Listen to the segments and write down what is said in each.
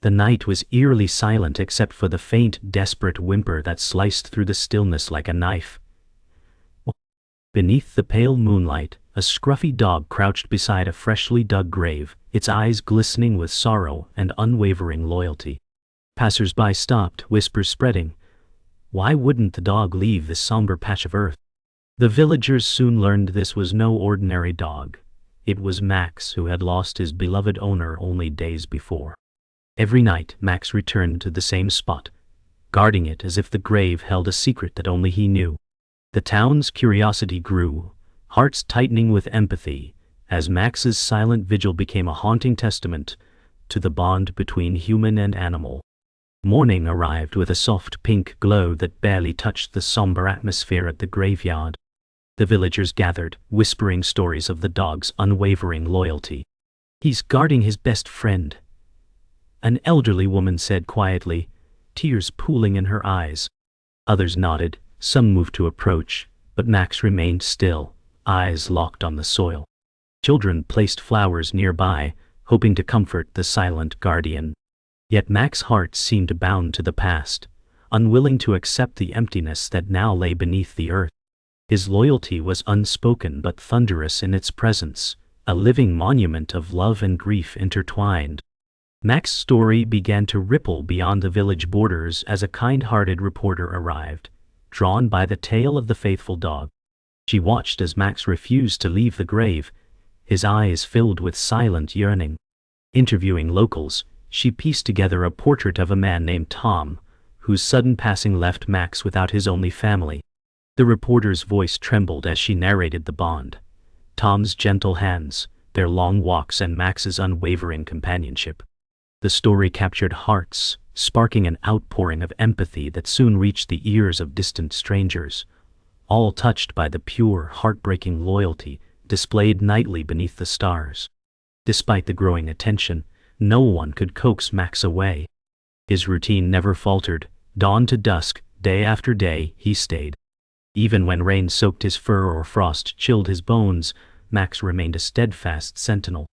The night was eerily silent except for the faint, desperate whimper that sliced through the stillness like a knife. Beneath the pale moonlight, a scruffy dog crouched beside a freshly dug grave, its eyes glistening with sorrow and unwavering loyalty. Passers-by stopped, whispers spreading. Why wouldn't the dog leave this somber patch of earth? The villagers soon learned this was no ordinary dog. It was Max, who had lost his beloved owner only days before. Every night, Max returned to the same spot, guarding it as if the grave held a secret that only he knew. The town's curiosity grew, hearts tightening with empathy, as Max's silent vigil became a haunting testament to the bond between human and animal. Morning arrived with a soft pink glow that barely touched the somber atmosphere at the graveyard. The villagers gathered, whispering stories of the dog's unwavering loyalty. "He's guarding his best friend," an elderly woman said quietly, tears pooling in her eyes. Others nodded, some moved to approach, but Max remained still, eyes locked on the soil. Children placed flowers nearby, hoping to comfort the silent guardian. Yet Max's heart seemed bound to the past, unwilling to accept the emptiness that now lay beneath the earth. His loyalty was unspoken but thunderous in its presence, a living monument of love and grief intertwined. Max's story began to ripple beyond the village borders as a kind-hearted reporter arrived, drawn by the tale of the faithful dog. She watched as Max refused to leave the grave, his eyes filled with silent yearning. Interviewing locals, she pieced together a portrait of a man named Tom, whose sudden passing left Max without his only family. The reporter's voice trembled as she narrated the bond. Tom's gentle hands, their long walks, and Max's unwavering companionship. The story captured hearts, sparking an outpouring of empathy that soon reached the ears of distant strangers, all touched by the pure, heartbreaking loyalty displayed nightly beneath the stars. Despite the growing attention, no one could coax Max away. His routine never faltered. Dawn to dusk, day after day, he stayed. Even when rain soaked his fur or frost chilled his bones, Max remained a steadfast sentinel.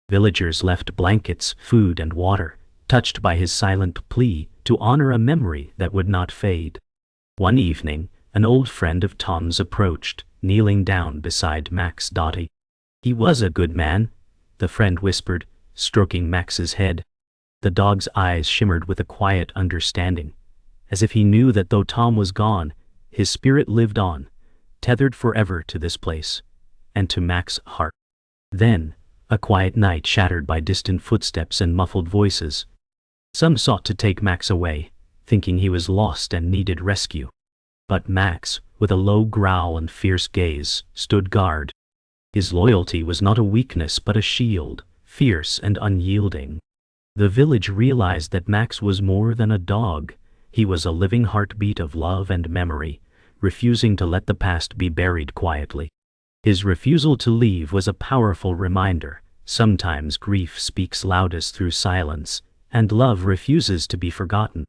Villagers left blankets, food, and water, touched by his silent plea to honor a memory that would not fade. One evening, an old friend of Tom's approached, kneeling down beside Max's Dottie. "He was a good man," the friend whispered, stroking Max's head. The dog's eyes shimmered with a quiet understanding, as if he knew that though Tom was gone, his spirit lived on, tethered forever to this place, and to Max's heart. Then, a quiet night shattered by distant footsteps and muffled voices. Some sought to take Max away, thinking he was lost and needed rescue. But Max, with a low growl and fierce gaze, stood guard. His loyalty was not a weakness but a shield, fierce and unyielding. The village realized that Max was more than a dog. He was a living heartbeat of love and memory, refusing to let the past be buried quietly. His refusal to leave was a powerful reminder. Sometimes grief speaks loudest through silence, and love refuses to be forgotten.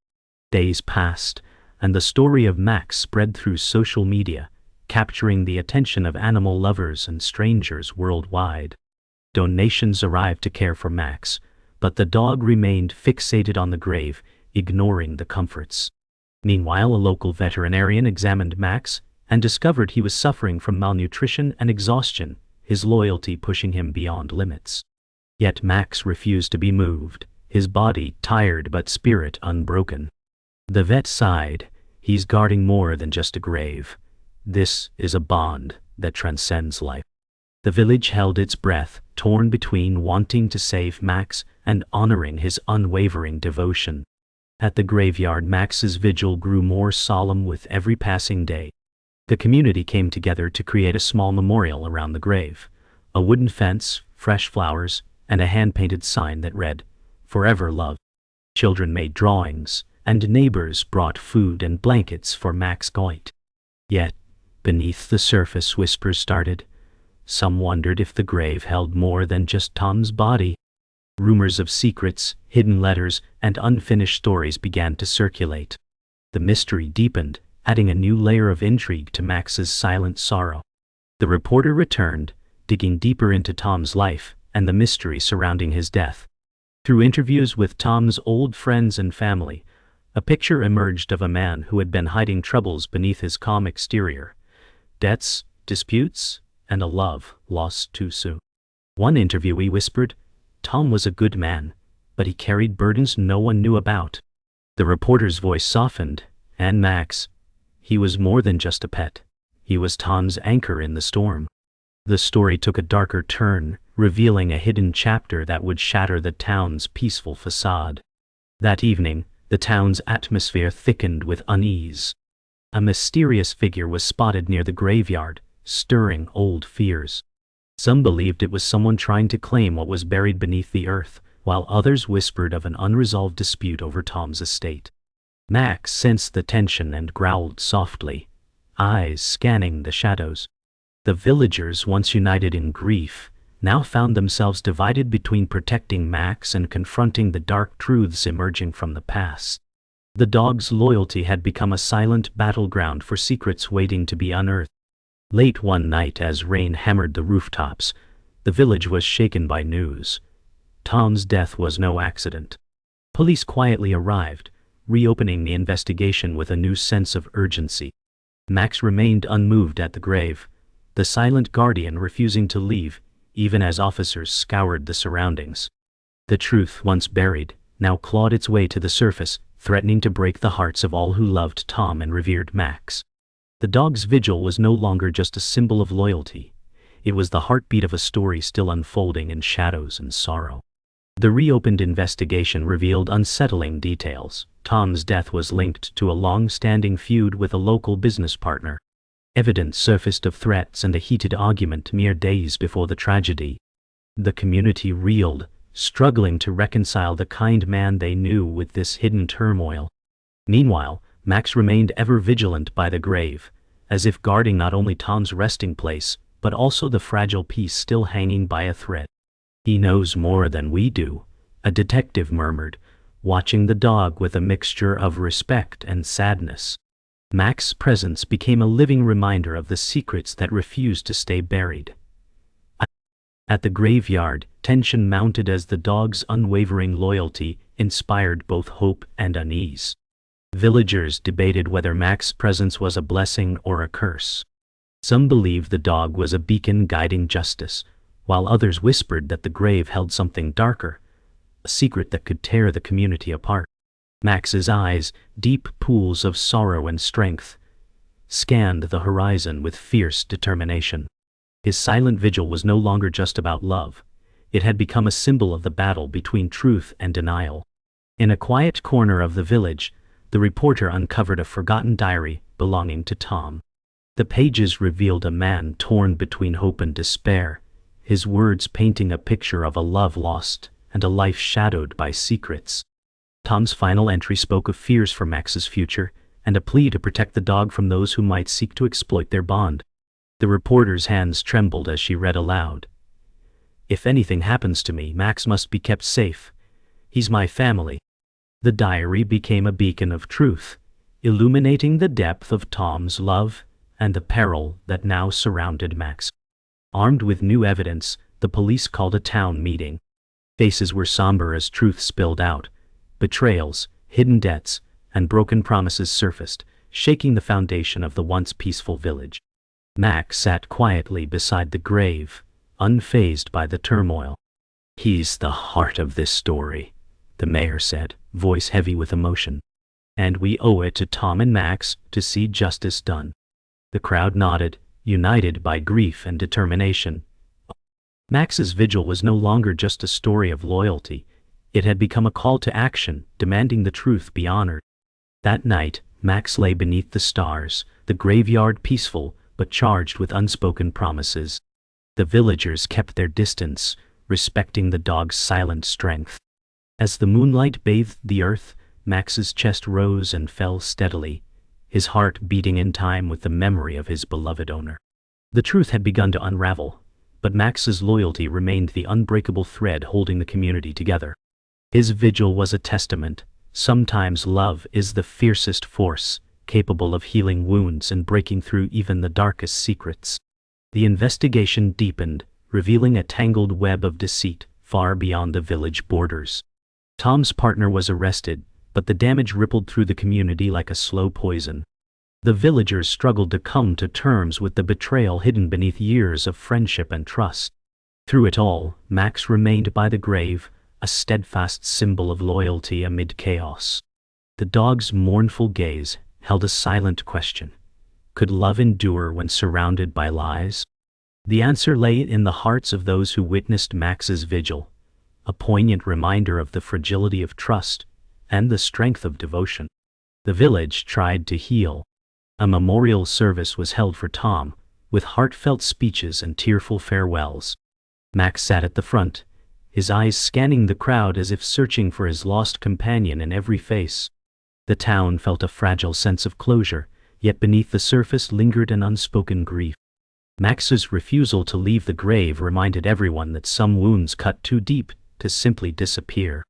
Days passed, and the story of Max spread through social media, capturing the attention of animal lovers and strangers worldwide. Donations arrived to care for Max, but the dog remained fixated on the grave, ignoring the comforts. Meanwhile, a local veterinarian examined Max and discovered he was suffering from malnutrition and exhaustion, his loyalty pushing him beyond limits. Yet Max refused to be moved, his body tired but spirit unbroken. The vet sighed. "He's guarding more than just a grave. This is a bond that transcends life." The village held its breath, torn between wanting to save Max and honoring his unwavering devotion. At the graveyard, Max's vigil grew more solemn with every passing day. The community came together to create a small memorial around the grave. A wooden fence, fresh flowers, and a hand-painted sign that read, "Forever Love." Children made drawings, and neighbors brought food and blankets for Max Goit. Yet, beneath the surface, whispers started. Some wondered if the grave held more than just Tom's body. Rumors of secrets, hidden letters, and unfinished stories began to circulate. The mystery deepened, adding a new layer of intrigue to Max's silent sorrow. The reporter returned, digging deeper into Tom's life and the mystery surrounding his death. Through interviews with Tom's old friends and family, a picture emerged of a man who had been hiding troubles beneath his calm exterior: debts, disputes, and a love lost too soon. One interviewee whispered, "Tom was a good man, but he carried burdens no one knew about." The reporter's voice softened, "And Max, he was more than just a pet. He was Tom's anchor in the storm." The story took a darker turn, revealing a hidden chapter that would shatter the town's peaceful facade. That evening, the town's atmosphere thickened with unease. A mysterious figure was spotted near the graveyard, stirring old fears. Some believed it was someone trying to claim what was buried beneath the earth, while others whispered of an unresolved dispute over Tom's estate. Max sensed the tension and growled softly, eyes scanning the shadows. The villagers, once united in grief, now found themselves divided between protecting Max and confronting the dark truths emerging from the past. The dog's loyalty had become a silent battleground for secrets waiting to be unearthed. Late one night, as rain hammered the rooftops, the village was shaken by news. Tom's death was no accident. Police quietly arrived, reopening the investigation with a new sense of urgency. Max remained unmoved at the grave, the silent guardian refusing to leave, even as officers scoured the surroundings. The truth, once buried, now clawed its way to the surface, threatening to break the hearts of all who loved Tom and revered Max. The dog's vigil was no longer just a symbol of loyalty. It was the heartbeat of a story still unfolding in shadows and sorrow. The reopened investigation revealed unsettling details. Tom's death was linked to a long-standing feud with a local business partner. Evidence surfaced of threats and a heated argument mere days before the tragedy. The community reeled, struggling to reconcile the kind man they knew with this hidden turmoil. Meanwhile, Max remained ever vigilant by the grave, as if guarding not only Tom's resting place, but also the fragile piece still hanging by a thread. "He knows more than we do," a detective murmured, watching the dog with a mixture of respect and sadness. Max's presence became a living reminder of the secrets that refused to stay buried. At the graveyard, tension mounted as the dog's unwavering loyalty inspired both hope and unease. Villagers debated whether Max's presence was a blessing or a curse. Some believed the dog was a beacon guiding justice, while others whispered that the grave held something darker, a secret that could tear the community apart. Max's eyes, deep pools of sorrow and strength, scanned the horizon with fierce determination. His silent vigil was no longer just about love. It had become a symbol of the battle between truth and denial. In a quiet corner of the village, the reporter uncovered a forgotten diary belonging to Tom. The pages revealed a man torn between hope and despair, his words painting a picture of a love lost and a life shadowed by secrets. Tom's final entry spoke of fears for Max's future and a plea to protect the dog from those who might seek to exploit their bond. The reporter's hands trembled as she read aloud. "If anything happens to me, Max must be kept safe. He's my family." The diary became a beacon of truth, illuminating the depth of Tom's love and the peril that now surrounded Max. Armed with new evidence, the police called a town meeting. Faces were somber as truth spilled out. Betrayals, hidden debts, and broken promises surfaced, shaking the foundation of the once peaceful village. Max sat quietly beside the grave, unfazed by the turmoil. "He's the heart of this story," the mayor said, voice heavy with emotion. "And we owe it to Tom and Max to see justice done." The crowd nodded, united by grief and determination. Max's vigil was no longer just a story of loyalty. It had become a call to action, demanding the truth be honored. That night, Max lay beneath the stars, the graveyard peaceful but charged with unspoken promises. The villagers kept their distance, respecting the dog's silent strength. As the moonlight bathed the earth, Max's chest rose and fell steadily, his heart beating in time with the memory of his beloved owner. The truth had begun to unravel, but Max's loyalty remained the unbreakable thread holding the community together. His vigil was a testament. Sometimes love is the fiercest force, capable of healing wounds and breaking through even the darkest secrets. The investigation deepened, revealing a tangled web of deceit far beyond the village borders. Tom's partner was arrested, but the damage rippled through the community like a slow poison. The villagers struggled to come to terms with the betrayal hidden beneath years of friendship and trust. Through it all, Max remained by the grave, a steadfast symbol of loyalty amid chaos. The dog's mournful gaze held a silent question. Could love endure when surrounded by lies? The answer lay in the hearts of those who witnessed Max's vigil, a poignant reminder of the fragility of trust and the strength of devotion. The village tried to heal. A memorial service was held for Tom, with heartfelt speeches and tearful farewells. Max sat at the front, his eyes scanning the crowd as if searching for his lost companion in every face. The town felt a fragile sense of closure, yet beneath the surface lingered an unspoken grief. Max's refusal to leave the grave reminded everyone that some wounds cut too deep to simply disappear.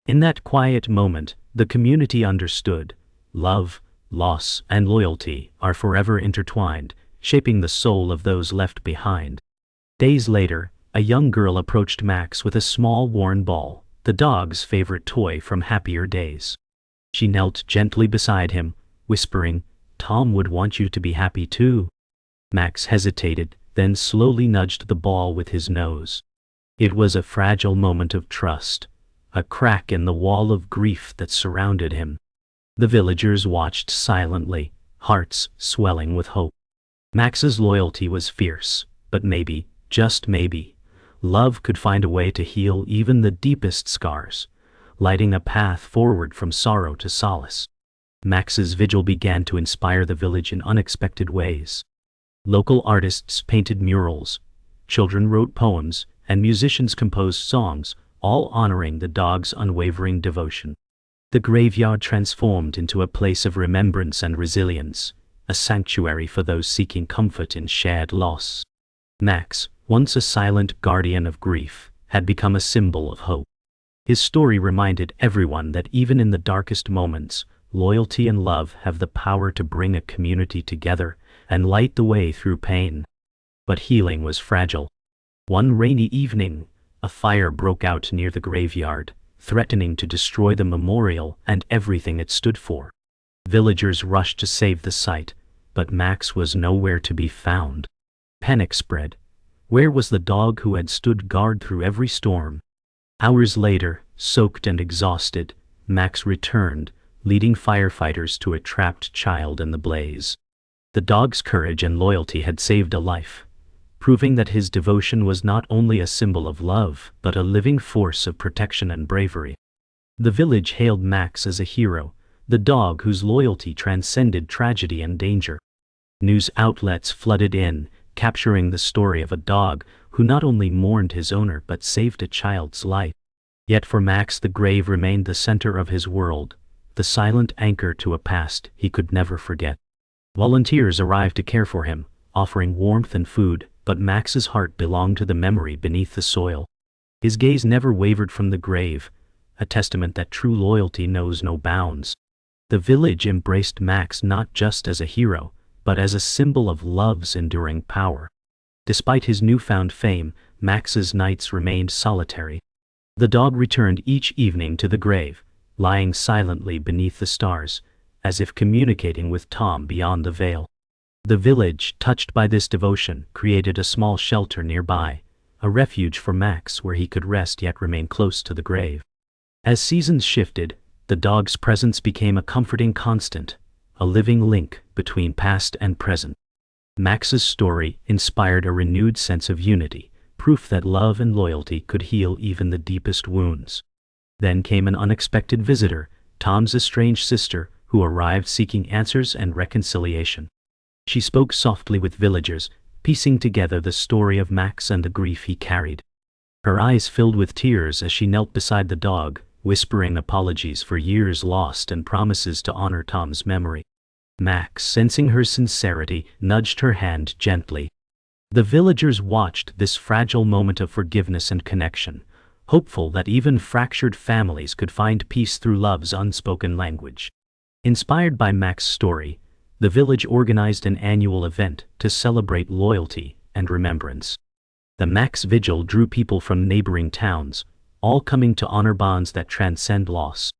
In that quiet moment, the community understood. Love, loss, and loyalty are forever intertwined, shaping the soul of those left behind. Days later, a young girl approached Max with a small worn ball, the dog's favorite toy from happier days. She knelt gently beside him, whispering, "Tom would want you to be happy too." Max hesitated, then slowly nudged the ball with his nose. It was a fragile moment of trust, a crack in the wall of grief that surrounded him. The villagers watched silently, hearts swelling with hope. Max's loyalty was fierce, but maybe, just maybe, love could find a way to heal even the deepest scars, lighting a path forward from sorrow to solace. Max's vigil began to inspire the village in unexpected ways. Local artists painted murals, children wrote poems, and musicians composed songs, all honoring the dog's unwavering devotion. The graveyard transformed into a place of remembrance and resilience, a sanctuary for those seeking comfort in shared loss. Max, once a silent guardian of grief, had become a symbol of hope. His story reminded everyone that even in the darkest moments, loyalty and love have the power to bring a community together and light the way through pain. But healing was fragile. One rainy evening, a fire broke out near the graveyard, threatening to destroy the memorial and everything it stood for. Villagers rushed to save the site, but Max was nowhere to be found. Panic spread. Where was the dog who had stood guard through every storm? Hours later, soaked and exhausted, Max returned, leading firefighters to a trapped child in the blaze. The dog's courage and loyalty had saved a life, proving that his devotion was not only a symbol of love, but a living force of protection and bravery. The village hailed Max as a hero, the dog whose loyalty transcended tragedy and danger. News outlets flooded in, capturing the story of a dog who not only mourned his owner but saved a child's life. Yet for Max, the grave remained the center of his world, the silent anchor to a past he could never forget. Volunteers arrived to care for him, offering warmth and food, but Max's heart belonged to the memory beneath the soil. His gaze never wavered from the grave, a testament that true loyalty knows no bounds. The village embraced Max not just as a hero, but as a symbol of love's enduring power. Despite his newfound fame, Max's nights remained solitary. The dog returned each evening to the grave, lying silently beneath the stars, as if communicating with Tom beyond the veil. The village, touched by this devotion, created a small shelter nearby, a refuge for Max where he could rest yet remain close to the grave. As seasons shifted, the dog's presence became a comforting constant, a living link between past and present. Max's story inspired a renewed sense of unity, proof that love and loyalty could heal even the deepest wounds. Then came an unexpected visitor, Tom's estranged sister, who arrived seeking answers and reconciliation. She spoke softly with villagers, piecing together the story of Max and the grief he carried. Her eyes filled with tears as she knelt beside the dog, whispering apologies for years lost and promises to honor Tom's memory. Max, sensing her sincerity, nudged her hand gently. The villagers watched this fragile moment of forgiveness and connection, hopeful that even fractured families could find peace through love's unspoken language. Inspired by Max's story, the village organized an annual event to celebrate loyalty and remembrance. The Max Vigil drew people from neighboring towns, all coming to honor bonds that transcend loss.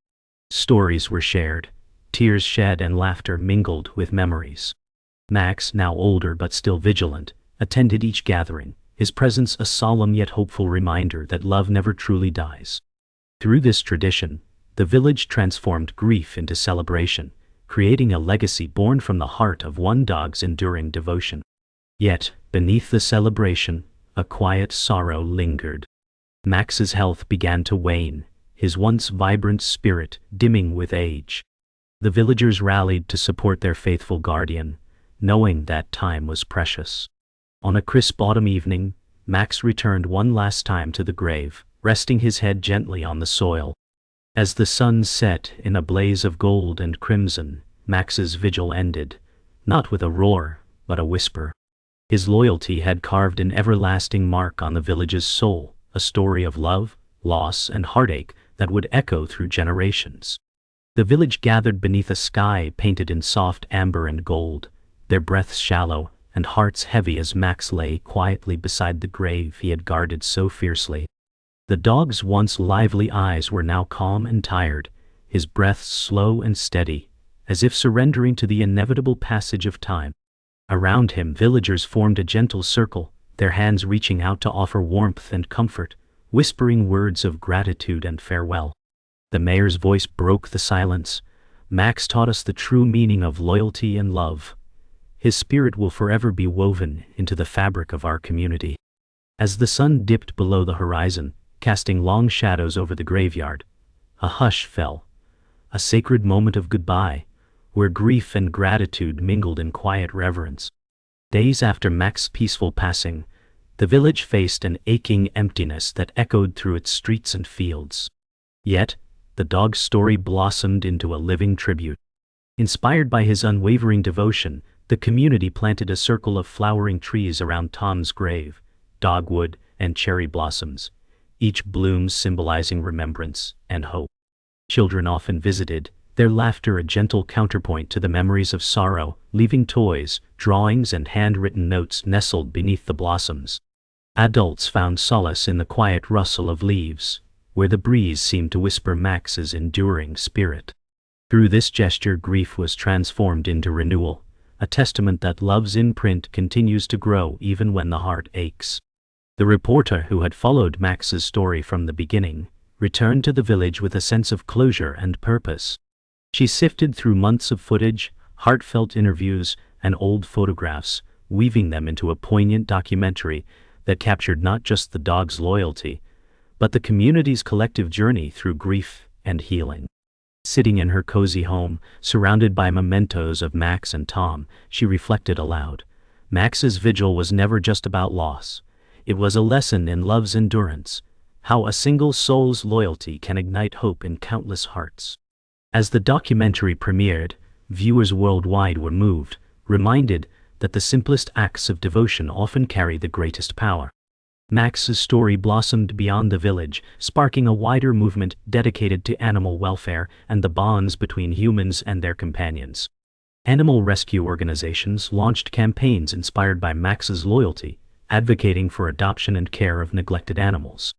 Stories were shared, tears shed and laughter mingled with memories. Max, now older but still vigilant, attended each gathering, his presence a solemn yet hopeful reminder that love never truly dies. Through this tradition, the village transformed grief into celebration, creating a legacy born from the heart of one dog's enduring devotion. Yet, beneath the celebration, a quiet sorrow lingered. Max's health began to wane, his once vibrant spirit dimming with age. The villagers rallied to support their faithful guardian, knowing that time was precious. On a crisp autumn evening, Max returned one last time to the grave, resting his head gently on the soil. As the sun set in a blaze of gold and crimson, Max's vigil ended, not with a roar, but a whisper. His loyalty had carved an everlasting mark on the village's soul, a story of love, loss, and heartache that would echo through generations. The village gathered beneath a sky painted in soft amber and gold, their breaths shallow and hearts heavy as Max lay quietly beside the grave he had guarded so fiercely. The dog's once lively eyes were now calm and tired, his breath slow and steady, as if surrendering to the inevitable passage of time. Around him, villagers formed a gentle circle, their hands reaching out to offer warmth and comfort, whispering words of gratitude and farewell. The mayor's voice broke the silence. Max taught us the true meaning of loyalty and love. His spirit will forever be woven into the fabric of our community. As the sun dipped below the horizon, casting long shadows over the graveyard, a hush fell, a sacred moment of goodbye, where grief and gratitude mingled in quiet reverence. Days after Max's peaceful passing, the village faced an aching emptiness that echoed through its streets and fields. Yet, the dog's story blossomed into a living tribute. Inspired by his unwavering devotion, the community planted a circle of flowering trees around Tom's grave, dogwood and cherry blossoms, each bloom symbolizing remembrance and hope. Children often visited, their laughter a gentle counterpoint to the memories of sorrow, leaving toys, drawings, and handwritten notes nestled beneath the blossoms. Adults found solace in the quiet rustle of leaves, where the breeze seemed to whisper Max's enduring spirit. Through this gesture, grief was transformed into renewal, a testament that love's imprint continues to grow even when the heart aches. The reporter who had followed Max's story from the beginning returned to the village with a sense of closure and purpose. She sifted through months of footage, heartfelt interviews, and old photographs, weaving them into a poignant documentary that captured not just the dog's loyalty, but the community's collective journey through grief and healing. Sitting in her cozy home, surrounded by mementos of Max and Tom, she reflected aloud. Max's vigil was never just about loss. It was a lesson in love's endurance, how a single soul's loyalty can ignite hope in countless hearts. As the documentary premiered, viewers worldwide were moved, reminded that the simplest acts of devotion often carry the greatest power. Max's story blossomed beyond the village, sparking a wider movement dedicated to animal welfare and the bonds between humans and their companions. Animal rescue organizations launched campaigns inspired by Max's loyalty, advocating for adoption and care of neglected animals.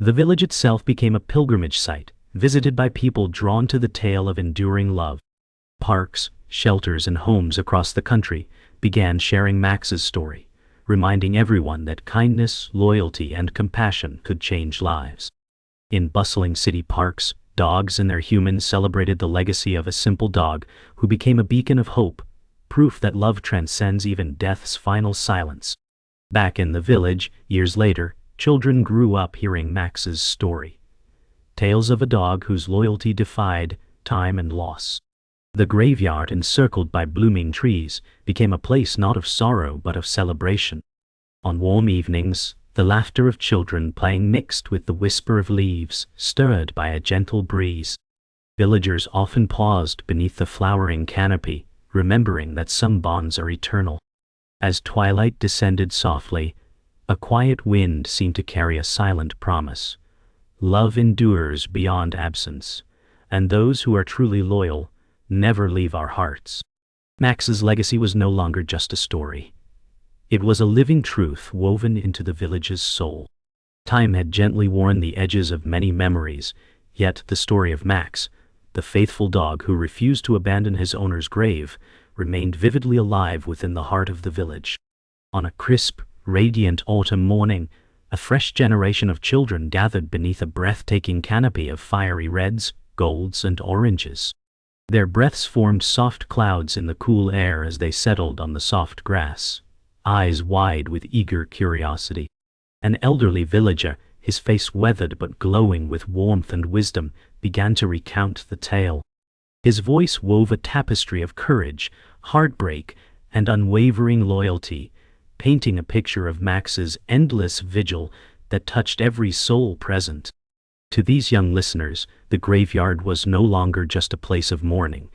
The village itself became a pilgrimage site, visited by people drawn to the tale of enduring love. Parks, shelters, and homes across the country began sharing Max's story, reminding everyone that kindness, loyalty, and compassion could change lives. In bustling city parks, dogs and their humans celebrated the legacy of a simple dog who became a beacon of hope, proof that love transcends even death's final silence. Back in the village, years later, children grew up hearing Max's story. Tales of a dog whose loyalty defied time and loss. The graveyard, encircled by blooming trees, became a place not of sorrow but of celebration. On warm evenings, the laughter of children playing mixed with the whisper of leaves, stirred by a gentle breeze. Villagers often paused beneath the flowering canopy, remembering that some bonds are eternal. As twilight descended softly, a quiet wind seemed to carry a silent promise. Love endures beyond absence, and those who are truly loyal never leave our hearts. Max's legacy was no longer just a story. It was a living truth woven into the village's soul. Time had gently worn the edges of many memories, yet the story of Max, the faithful dog who refused to abandon his owner's grave, remained vividly alive within the heart of the village. On a crisp, radiant autumn morning, a fresh generation of children gathered beneath a breathtaking canopy of fiery reds, golds, and oranges. Their breaths formed soft clouds in the cool air as they settled on the soft grass, eyes wide with eager curiosity. An elderly villager, his face weathered but glowing with warmth and wisdom, began to recount the tale. His voice wove a tapestry of courage, heartbreak, and unwavering loyalty, painting a picture of Max's endless vigil that touched every soul present. To these young listeners, the graveyard was no longer just a place of mourning.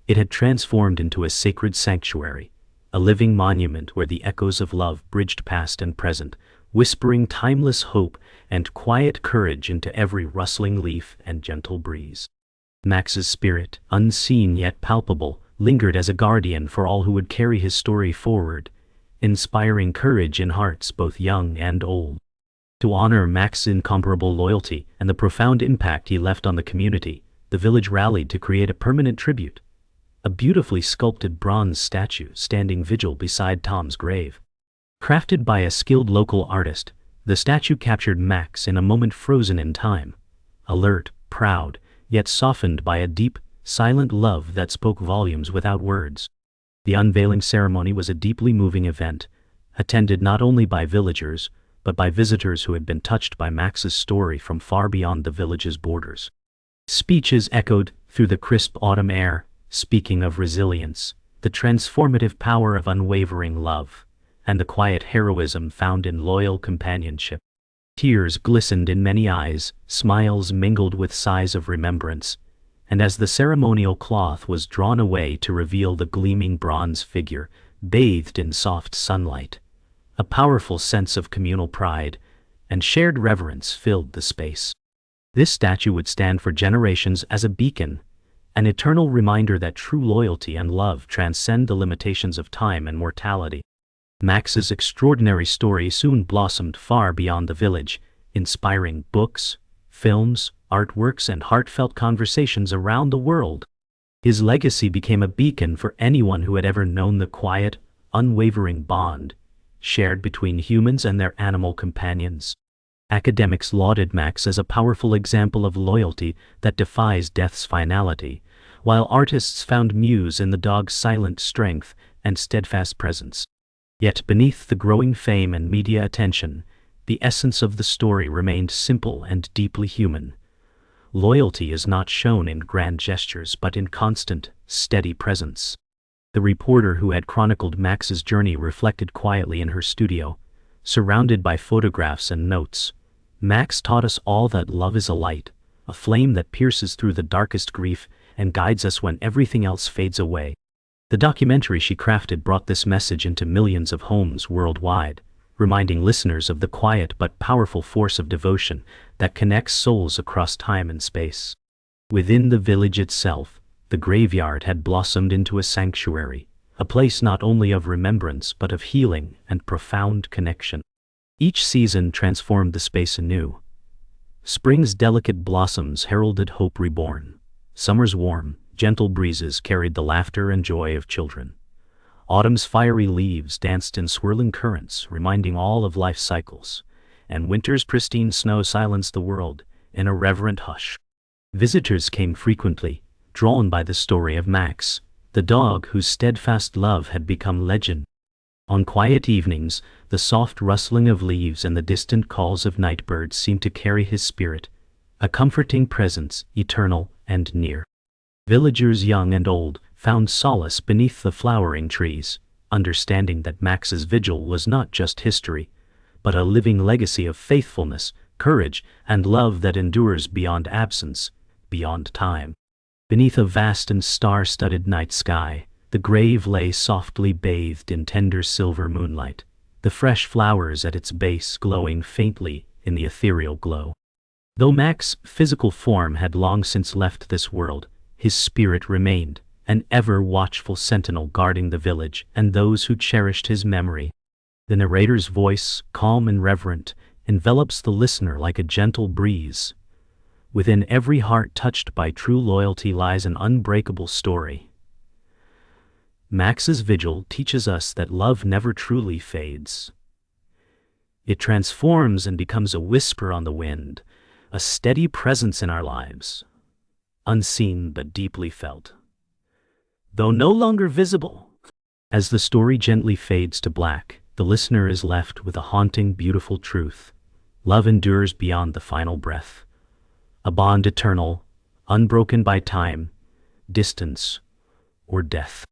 It had transformed into a sacred sanctuary, a living monument where the echoes of love bridged past and present, whispering timeless hope and quiet courage into every rustling leaf and gentle breeze. Max's spirit, unseen yet palpable, lingered as a guardian for all who would carry his story forward, inspiring courage in hearts both young and old. To honor Max's incomparable loyalty and the profound impact he left on the community, the village rallied to create a permanent tribute, a beautifully sculpted bronze statue standing vigil beside Tom's grave. Crafted by a skilled local artist, the statue captured Max in a moment frozen in time, alert, proud, yet softened by a deep, silent love that spoke volumes without words. The unveiling ceremony was a deeply moving event, attended not only by villagers, but by visitors who had been touched by Max's story from far beyond the village's borders. Speeches echoed through the crisp autumn air, speaking of resilience, the transformative power of unwavering love, and the quiet heroism found in loyal companionship. Tears glistened in many eyes, smiles mingled with sighs of remembrance, and as the ceremonial cloth was drawn away to reveal the gleaming bronze figure, bathed in soft sunlight, a powerful sense of communal pride and shared reverence filled the space. This statue would stand for generations as a beacon, an eternal reminder that true loyalty and love transcend the limitations of time and mortality. Max's extraordinary story soon blossomed far beyond the village, inspiring books, films, artworks, and heartfelt conversations around the world. His legacy became a beacon for anyone who had ever known the quiet, unwavering bond shared between humans and their animal companions. Academics lauded Max as a powerful example of loyalty that defies death's finality, while artists found muse in the dog's silent strength and steadfast presence. Yet beneath the growing fame and media attention, the essence of the story remained simple and deeply human. Loyalty is not shown in grand gestures but in constant, steady presence. The reporter who had chronicled Max's journey reflected quietly in her studio, surrounded by photographs and notes. Max taught us all that love is a light, a flame that pierces through the darkest grief and guides us when everything else fades away. The documentary she crafted brought this message into millions of homes worldwide, reminding listeners of the quiet but powerful force of devotion that connects souls across time and space. Within the village itself, the graveyard had blossomed into a sanctuary, a place not only of remembrance but of healing and profound connection. Each season transformed the space anew. Spring's delicate blossoms heralded hope reborn. Summer's warm, gentle breezes carried the laughter and joy of children. Autumn's fiery leaves danced in swirling currents, reminding all of life's cycles, and winter's pristine snow silenced the world in a reverent hush. Visitors came frequently, drawn by the story of Max, the dog whose steadfast love had become legend. On quiet evenings, the soft rustling of leaves and the distant calls of night birds seemed to carry his spirit, a comforting presence, eternal and near. Villagers young and old found solace beneath the flowering trees, understanding that Max's vigil was not just history, but a living legacy of faithfulness, courage, and love that endures beyond absence, beyond time. Beneath a vast and star-studded night sky, the grave lay softly bathed in tender silver moonlight, the fresh flowers at its base glowing faintly in the ethereal glow. Though Max's physical form had long since left this world, his spirit remained, an ever-watchful sentinel guarding the village and those who cherished his memory. The narrator's voice, calm and reverent, envelops the listener like a gentle breeze. Within every heart touched by true loyalty lies an unbreakable story. Max's vigil teaches us that love never truly fades. It transforms and becomes a whisper on the wind, a steady presence in our lives, unseen but deeply felt. Though no longer visible, as the story gently fades to black, the listener is left with a haunting, beautiful truth. Love endures beyond the final breath. A bond eternal, unbroken by time, distance, or death.